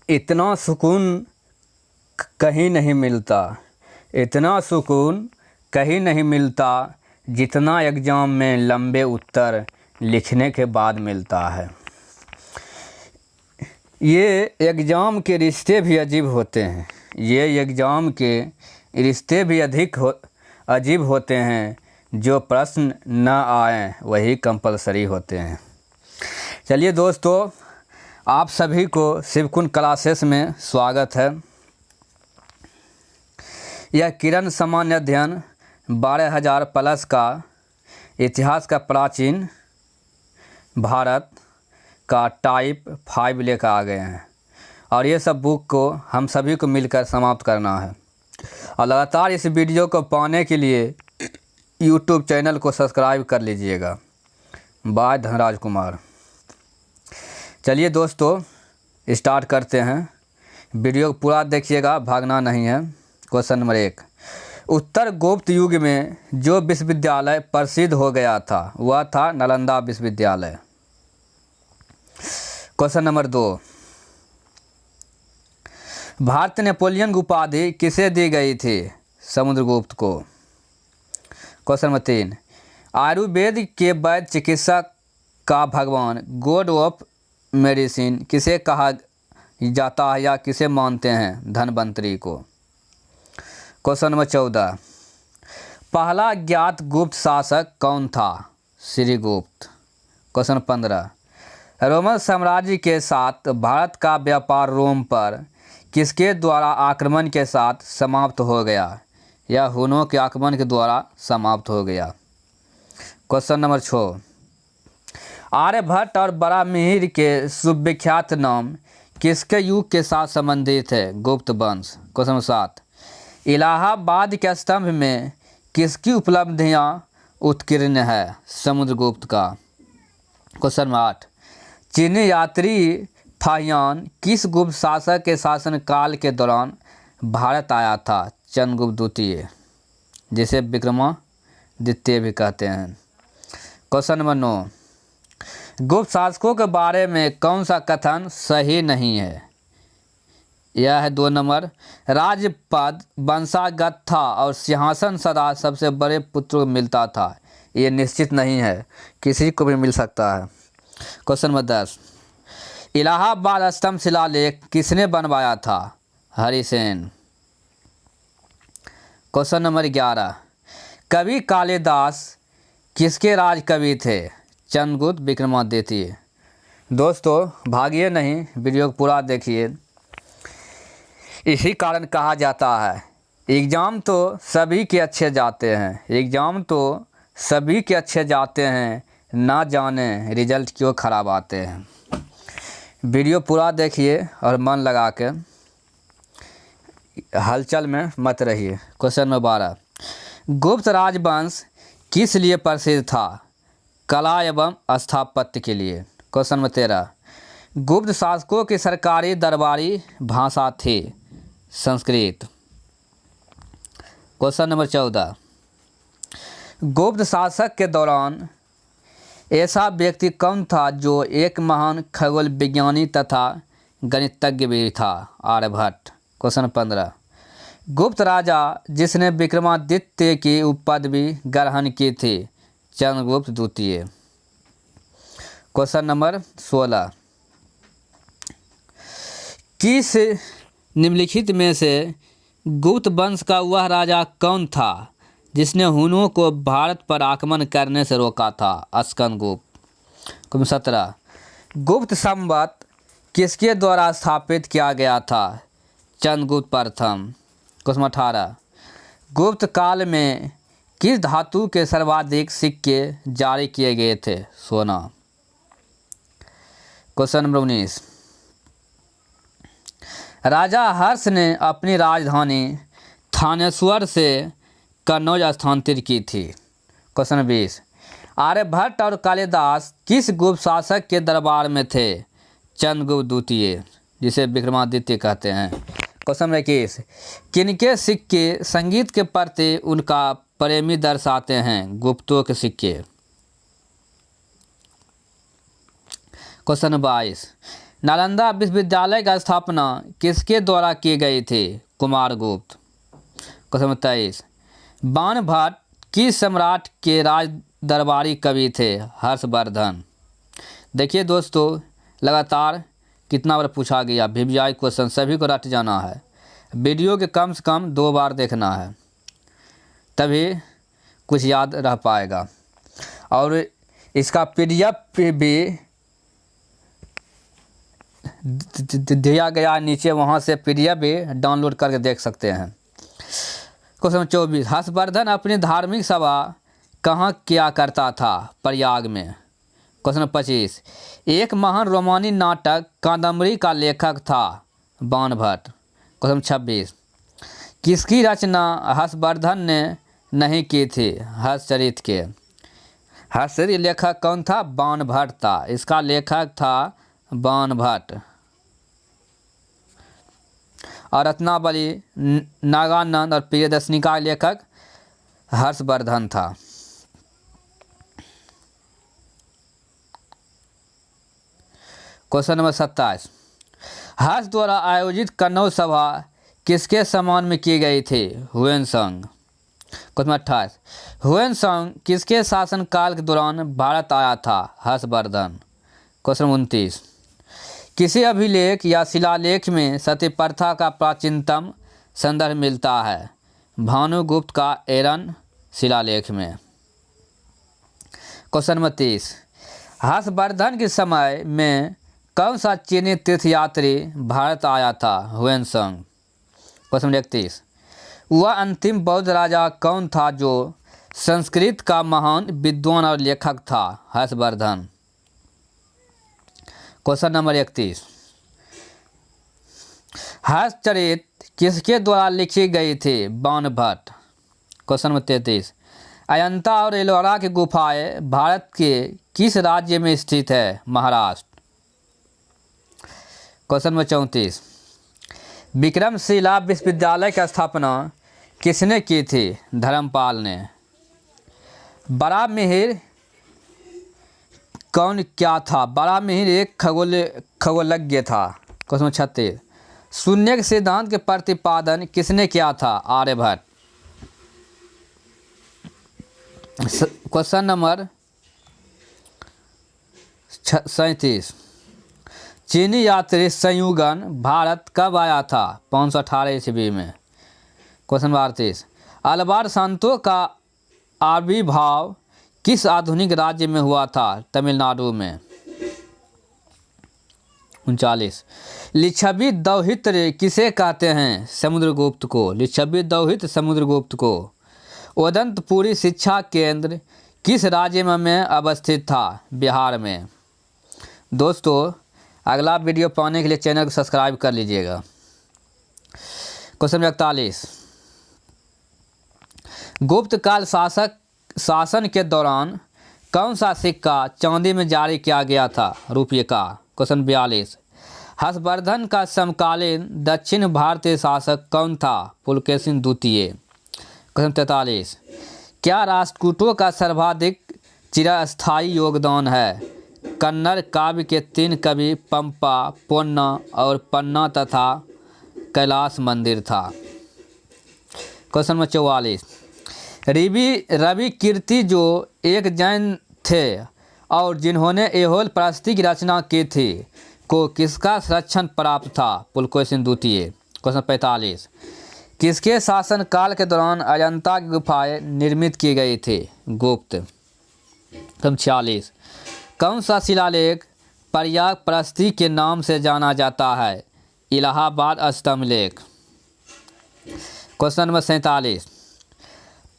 इतना सुकून कहीं नहीं मिलता, इतना सुकून कहीं नहीं मिलता जितना एग्ज़ाम में लंबे उत्तर लिखने के बाद मिलता है। ये एग्ज़ाम के रिश्ते भी अजीब होते हैं, ये एग्ज़ाम के रिश्ते भी अजीब होते हैं। जो प्रश्न न आए वही कंपलसरी होते हैं। चलिए दोस्तों, आप सभी को शिवकुंड क्लासेस में स्वागत है। यह किरण सामान्य अध्ययन 12,000 प्लस का इतिहास का प्राचीन भारत का टाइप 5 लेकर आ गए हैं और ये सब बुक को हम सभी को मिलकर समाप्त करना है। और लगातार इस वीडियो को पाने के लिए यूट्यूब चैनल को सब्सक्राइब कर लीजिएगा। बाय धनराज कुमार। चलिए दोस्तों, स्टार्ट करते हैं। वीडियो को पूरा देखिएगा, भागना नहीं है। क्वेश्चन नंबर 1, उत्तर गुप्त युग में जो विश्वविद्यालय प्रसिद्ध हो गया था वह था नालंदा विश्वविद्यालय। क्वेश्चन नंबर 2, भारत नेपोलियन की उपाधि किसे दी गई थी? समुद्रगुप्त को। क्वेश्चन नंबर 3, आयुर्वेद के वैद्य चिकित्सक का भगवान गॉड ऑफ मेडिसिन किसे कहा जाता है या किसे मानते हैं? धन्वंतरि को। क्वेश्चन नंबर 14, पहला ज्ञात गुप्त शासक कौन था? श्रीगुप्त। क्वेश्चन 15, रोमन साम्राज्य के साथ भारत का व्यापार रोम पर किसके द्वारा आक्रमण के साथ समाप्त हो गया? यह हुनों के आक्रमण के द्वारा समाप्त हो गया। क्वेश्चन नंबर 6, आर्यभट्ट और बराहमिहिर के सुविख्यात नाम किसके युग के साथ संबंधित है? गुप्त वंश। क्वेश्चन नंबर 7, इलाहाबाद के स्तंभ में किसकी उपलब्धियां उत्कीर्ण है? समुद्रगुप्त का। क्वेश्चन नंबर 8, चीनी यात्री फाहियान किस गुप्त शासक के शासनकाल के दौरान भारत आया था? चंद्रगुप्त द्वितीय, जिसे विक्रमादित्य भी कहते हैं। क्वेश्चन नंबर 9, गुप्त शासकों के बारे में कौन सा कथन सही नहीं है? यह है 2 नंबर, राजपद वंशागत था और सिंहासन सदा सबसे बड़े पुत्र को मिलता था। ये निश्चित नहीं है, किसी को भी मिल सकता है। क्वेश्चन नंबर 10, इलाहाबाद स्तंभ शिलालेख किसने बनवाया था? हरिसेन। क्वेश्चन नंबर 11, कवि कालिदास किसके राज कवि थे? चंद्रगुप्त विक्रमादित्य। दोस्तों भागिए नहीं, वीडियो को पूरा देखिए। इसी कारण कहा जाता है एग्ज़ाम तो सभी के अच्छे जाते हैं, एग्ज़ाम तो सभी के अच्छे जाते हैं, ना जाने रिजल्ट क्यों ख़राब आते हैं। वीडियो पूरा देखिए और मन लगा के हलचल में मत रहिए। क्वेश्चन नंबर 12, गुप्त राजवंश किस लिए प्रसिद्ध था? कला एवं स्थापत्य के लिए। क्वेश्चन नंबर 13, गुप्त शासकों की सरकारी दरबारी भाषा थी संस्कृत। क्वेश्चन नंबर 14, गुप्त शासक के दौरान ऐसा व्यक्ति कौन था जो एक महान खगोल विज्ञानी तथा गणितज्ञ भी था? आर्यभट्ट। क्वेश्चन 15, गुप्त राजा जिसने विक्रमादित्य की उपपदवी ग्रहण की थी? चंद्रगुप्त द्वितीय। क्वेश्चन नंबर 16, किस निम्नलिखित में से गुप्त वंश का वह राजा कौन था जिसने हुनों को भारत पर आक्रमण करने से रोका था? स्कंदगुप्त। क्वेश्चन 17, गुप्त संवत किसके द्वारा स्थापित किया गया था? चंद्रगुप्त प्रथम। क्वेश्चन 18, गुप्त काल में किस धातु के सर्वाधिक सिक्के जारी किए गए थे? सोना। क्वेश्चन नंबर 19, राजा हर्ष ने अपनी राजधानी थानेश्वर से कन्नौज स्थानांतरित की थी। क्वेश्चन 20, आर्यभट्ट और कालिदास किस गुप्त शासक के दरबार में थे? चंद्रगुप्त द्वितीय, जिसे विक्रमादित्य कहते हैं। क्वेश्चन नंबर 21, किनके सिक्के संगीत के प्रति उनका प्रेमी दर्शाते हैं? गुप्तों के सिक्के। क्वेश्चन 22, नालंदा विश्वविद्यालय का स्थापना किसके द्वारा की गई थी? कुमारगुप्त। क्वेश्चन नंबर 23, बाणभट्ट किस सम्राट के राज दरबारी कवि थे? हर्षवर्धन। देखिए दोस्तों, लगातार कितना बार पूछा गया वीवीआई क्वेश्चन, सभी को रट जाना है। वीडियो के कम से कम 2 बार देखना है, तभी कुछ याद रह पाएगा। और इसका पीडीएफ भी दिया गया नीचे, वहाँ से पीडीएफ भी डाउनलोड करके देख सकते हैं। क्वेश्चन नंबर 24, हर्षवर्धन अपनी धार्मिक सभा कहाँ किया करता था? प्रयाग में। क्वेश्चन नंबर 25, एक महान रोमानी नाटक कादम्बरी का लेखक था? बाणभट्ट। क्वेश्चन नंबर 26, किसकी रचना हर्षवर्धन ने नहीं की थी? हर्षचरित के। हर्षचरित लेखक कौन था? बाणभट्ट था। इसका लेखक था बाणभट्ट। और रत्नावली, नागानंद और प्रियदर्शनी का लेखक हर्षवर्धन था। क्वेश्चन नंबर 27, हर्ष द्वारा आयोजित कन्नौज सभा किसके सम्मान में की गई थी? हुएनसांग। क्वेश्चन नंबर 28, हुएनसांग किसके शासनकाल के दौरान भारत आया था? हर्षवर्धन। क्वेश्चन 29, किसी अभिलेख या शिलालेख में सती प्रथा का प्राचीनतम संदर्भ मिलता है? भानुगुप्त का एरन शिलालेख में। क्वेश्चन नंबर 30, हर्षवर्धन के समय में कौन सा चीनी तीर्थयात्री भारत आया था? हुएनसांग। क्वेश्चन नंबर 31, वह अंतिम बौद्ध राजा कौन था जो संस्कृत का महान विद्वान और लेखक था? हर्षवर्धन। क्वेश्चन नंबर 31, हर्षचरित किसके द्वारा लिखी गई थी? बाणभट्ट। क्वेश्चन नंबर 33, अजंता और एलोरा की गुफाएं भारत के किस राज्य में स्थित है? महाराष्ट्र। क्वेश्चन नंबर 34, विक्रमशिला विश्वविद्यालय की स्थापना किसने की थी? धर्मपाल ने। बराहमिहिर कौन क्या था? बराहमिहिर एक खगोलज्ञ था। क्वेश्चन नंबर 36, शून्य के सिद्धांत के प्रतिपादन किसने किया था? आर्यभट्ट। क्वेश्चन नंबर 37, चीनी यात्री संयुगन भारत कब आया था? 518 ईस्वी में। क्वेश्चन नंबर 38, अल्बारसांतो का आविर्भाव किस आधुनिक राज्य में हुआ था? तमिलनाडु में। 39, लिच्छवी दौहित्र किसे कहते हैं? समुद्रगुप्त को। लिच्छवी दौहित्र समुद्रगुप्त को। उदंतपुरी शिक्षा केंद्र किस राज्य में अवस्थित था? बिहार में। दोस्तों, अगला वीडियो पाने के लिए चैनल को सब्सक्राइब कर लीजिएगा। क्वेश्चन नंबर 41, गुप्त काल शासन के दौरान कौन सा सिक्का चांदी में जारी किया गया था? रुपये का। क्वेश्चन 42, हर्षवर्धन का समकालीन दक्षिण भारतीय शासक कौन था? पुलकेशिन द्वितीय। क्वेश्चन 43, क्या राष्ट्रकूटों का सर्वाधिक चिरस्थायी योगदान है? कन्नड़ काव्य के 3 कवि पंपा, पोन्ना और पन्ना तथा कैलाश मंदिर था। क्वेश्चन नंबर 44, रवि कीर्ति जो एक जैन थे और जिन्होंने ऐहोल प्रशस्ति की रचना की थी को किसका संरक्षण प्राप्त था? पुलकेशिन द्वितीय। क्वेश्चन 45, किसके शासनकाल के दौरान अजंता की गुफाएं निर्मित की गई थी? गुप्त। क्वेश्चन 46, कौन सा शिलालेख प्रयाग प्रशस्ति के नाम से जाना जाता है? इलाहाबाद अष्टमलेख। क्वेश्चन नंबर 47,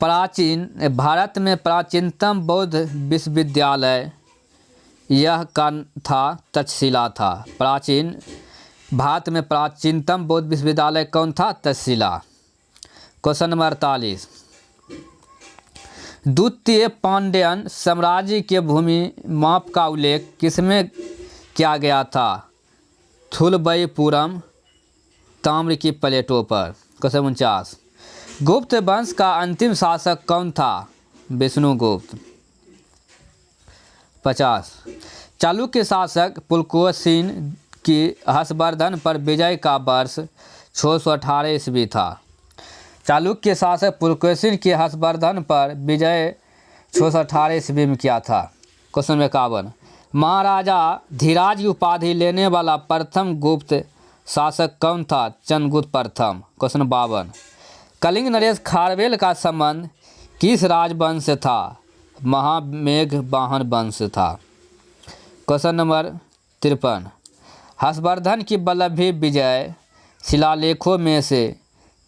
भारत में प्राचीनतम बौद्ध विश्वविद्यालय यह का था? तक्षशिला था। भारत में प्राचीनतम बौद्ध विश्वविद्यालय कौन था? तक्षशिला। क्वेश्चन नंबर 48, द्वितीय पांड्यन साम्राज्य के भूमि माप का उल्लेख किसमें किया गया था? थुलबईपुरम ताम्र की प्लेटों पर। क्वेश्चन 49, गुप्त वंश का अंतिम शासक कौन था? विष्णुगुप्त। 50, चालुक्य शासक पुलकेशिन की हर्षवर्धन पर विजय का वर्ष 618 ईस्वी था। चालुक्य शासक पुलकेशिन के हर्षवर्धन पर विजय 618 ईस्वी में किया था। क्वेश्चन 51, महाराजा धीराज की उपाधि लेने वाला प्रथम गुप्त शासक कौन था? चंद्रगुप्त प्रथम। क्वेश्चन 52, कलिंग नरेश खारवेल का संबंध किस राजवंश से था? महामेघवाहन वंश से था। क्वेश्चन नंबर 53, हर्षवर्धन की वल्लभी विजय शिलालेखों में से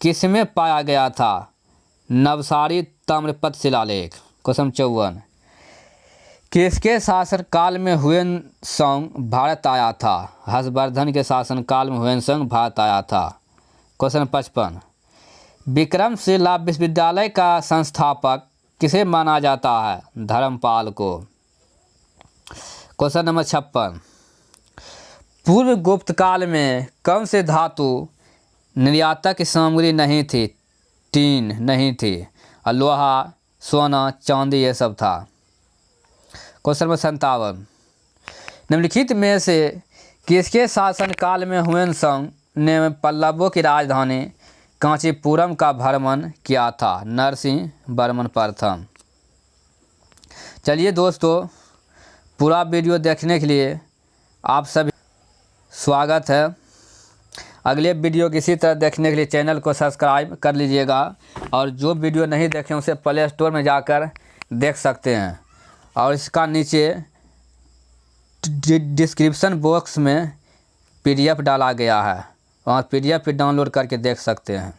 किसमें पाया गया था? नवसारी ताम्रपत्र शिलालेख। क्वेश्चन 54, किसके शासनकाल में ह्वेनसांग भारत आया था? हर्षवर्धन के शासनकाल में ह्वेनसांग भारत आया था। क्वेश्चन 55, विक्रमशिला विश्वविद्यालय का संस्थापक किसे माना जाता है? धर्मपाल को। क्वेश्चन नंबर 56, पूर्व गुप्त काल में कौन से धातु निर्यातक सामग्री नहीं थी? टीन नहीं थी, और लोहा, सोना, चांदी ये सब था। क्वेश्चन नंबर 57, निम्नलिखित में से किसके शासनकाल में ह्वेनसांग ने पल्लवों की राजधानी कांचीपुरम का भ्रमण किया था? नरसिंह वर्मन प्रथम। चलिए दोस्तों, पूरा वीडियो देखने के लिए आप सभी स्वागत है। अगले वीडियो किसी तरह देखने के लिए चैनल को सब्सक्राइब कर लीजिएगा, और जो वीडियो नहीं देखें उसे प्ले स्टोर में जाकर देख सकते हैं, और इसका नीचे डिस्क्रिप्शन बॉक्स में PDF डाला गया है, वहाँ PDF भी डाउनलोड करके देख सकते हैं।